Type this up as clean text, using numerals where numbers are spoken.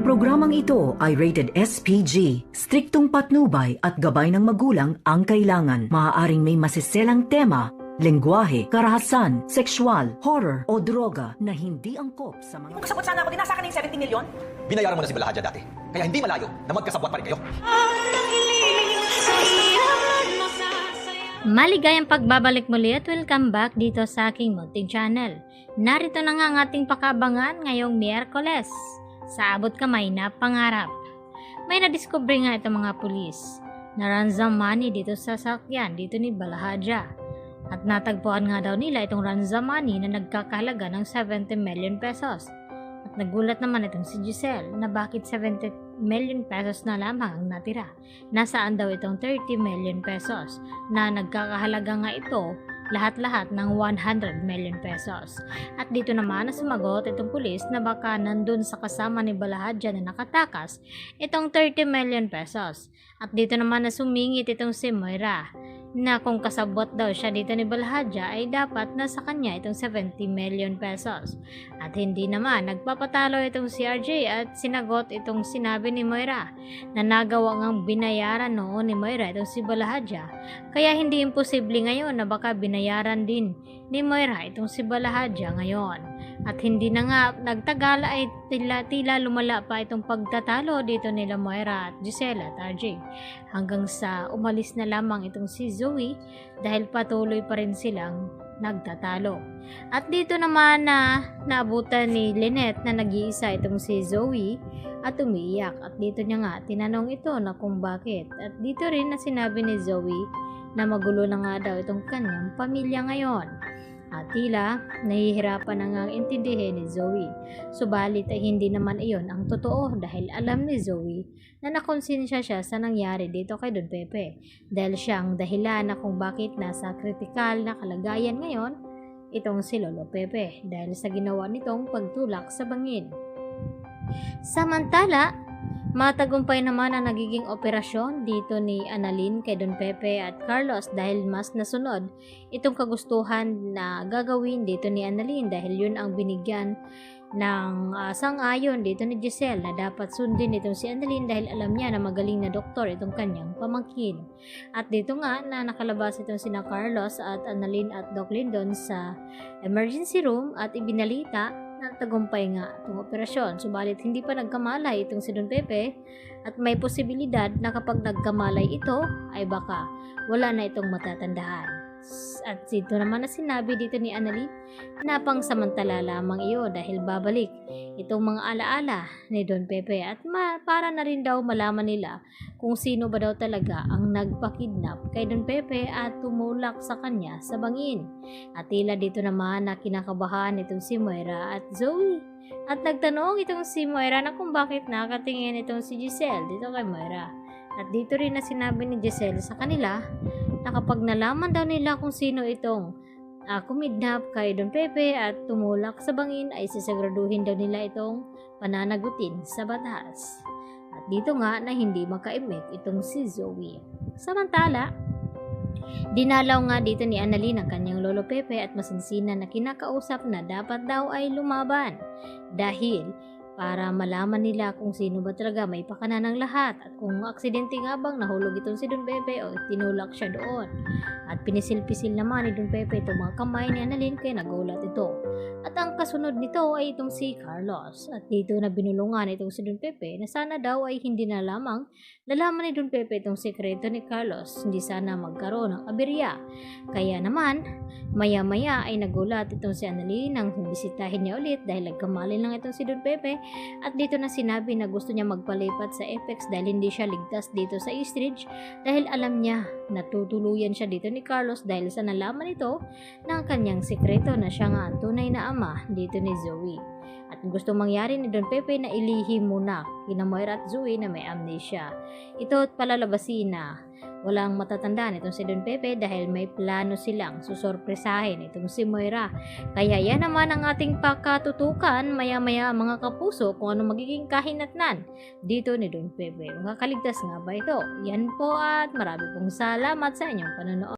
Programang ito ay rated SPG. Striktong patnubay at gabay ng magulang ang kailangan. Maaaring may masiselang tema, lengguwahe, karahasan, sexual, horror o droga na hindi angkop sa mga... Kung kasabot sana ako, dinasa ka na yung 70 million? Binayaran mo na si Balahadja dati. Kaya hindi malayo na magkasabwat pa rin kayo. Maligayang pagbabalik muli at welcome back dito sa aking munting channel. Narito na nga ang ating pakabangan ngayong Miyerkules sa abot kamay na pangarap. May nadiskubre nga itong mga pulis na ransom money dito sa sasakyan dito ni Balahadja. At natagpuan nga daw nila itong ransom money na nagkakahalaga ng 70 million pesos. At nagulat naman itong si Giselle na bakit 70 million pesos na lamang ang natira. Nasaan daw itong 30 million pesos na nagkakahalaga nga ito lahat-lahat ng 100 million pesos. At dito naman na sumagot itong pulis na baka nandun sa kasama ni Balahadja na nakatakas itong 30 million pesos. At dito naman na sumingit itong si Moira na kung kasabot daw siya dito ni Balahadja ay dapat nasa kanya itong 70 million pesos. At hindi naman nagpapatalo itong si RJ at sinagot itong sinabi ni Moira na nagawa ngang binayaran noon ni Moira itong si Balahadja. Kaya hindi imposible ngayon na baka binayaran din ni Moira itong si Balahadja ngayon. At hindi na nga nagtagal ay tila lumala pa itong pagtatalo dito nila Moira at Giselle at RJ. Hanggang sa umalis na lamang itong si Zoe dahil patuloy pa rin silang nagtatalo. At dito naman na naabutan ni Lynette na nag-iisa itong si Zoe at umiiyak. At dito niya nga tinanong ito na kung bakit. At dito rin na sinabi ni Zoe na magulo na nga daw itong kanyang pamilya ngayon. At tila nahihirapan na ngang intindihin ni Zoe. Subalit ay hindi naman iyon ang totoo dahil alam ni Zoe na nakonsensya siya sa nangyari dito kay Don Pepe. Dahil siya ang dahilan na kung bakit nasa kritikal na kalagayan ngayon itong si Lolo Pepe dahil sa ginawa nitong pagtulak sa bangin. Samantala, matagumpay naman ang nagiging operasyon dito ni Annalyn kay Don Pepe at Carlos dahil mas nasunod itong kagustuhan na gagawin dito ni Annalyn dahil yun ang binigyan ng sang-ayon dito ni Giselle na dapat sundin itong si Annalyn dahil alam niya na magaling na doktor itong kanyang pamangkin. At dito nga na nakalabas itong sina Carlos at Annalyn at Doc Lyndon sa emergency room at ibinalita nagtagumpay nga itong operasyon. Subalit hindi pa nagkamalay itong si Don Pepe at may posibilidad na kapag nagkamalay ito ay baka wala na itong matatandaan. At dito naman na sinabi dito ni Annalyn na pangsamantala lamang iyo dahil babalik itong mga alaala ni Don Pepe at para na rin daw malaman nila kung sino ba daw talaga ang nagpakidnap kay Don Pepe at tumulak sa kanya sa bangin. At tila dito naman na kinakabahan itong si Moira at Zoe. At nagtanong itong si Moira na kung bakit nakatingin itong si Giselle dito kay Moira. At dito rin na sinabi ni Giselle sa kanila na kapag nalaman daw nila kung sino itong kumidnap kay Don Pepe at tumulak sa bangin ay sisiguraduhin daw nila itong pananagutin sa batas. At dito nga na hindi makaimik itong si Zoe. Samantala, dinalaw nga dito ni Annalyn ang kanyang Lolo Pepe at masinsinan na kinakausap na dapat daw ay lumaban dahil para malaman nila kung sino ba talaga may pakana ng lahat at kung aksidente nga bang nahulog itong si Don Pepe o tinulak siya doon. At pinisil-pisil naman ni Don Pepe itong mga kamay ni Annalyn kaya nagulat ito. At ang kasunod nito ay itong si Carlos. At dito na binulungan itong si Don Pepe na sana daw ay hindi na lamang nalaman ni Don Pepe itong sekreto ni Carlos. Hindi sana magkaroon ng aberya. Kaya naman, maya-maya ay nagulat itong si Annalyn nang bisitahin niya ulit dahil nagkamali lang itong si Don Pepe. At dito na sinabi na gusto niya magpalipat sa Apex dahil hindi siya ligtas dito sa Eastridge dahil alam niya na tutuluyan siya dito ni Carlos dahil sa nalaman ito ng kanyang sekreto na siya nga ang tunay na ama dito ni Zoe. At gusto mangyari ni Don Pepe na ilihim muna kina Moira at Zoe na may amnesia. Ito at palalabasin na walang matatandaan itong si Don Pepe dahil may plano silang susorpresahin itong si Moira. Kaya yan naman ang ating pakatutukan maya-maya mga kapuso kung ano magiging kahinatnan dito ni Don Pepe. Makakaligtas nga ba ito? Yan po at marami pong salamat sa inyong panonood.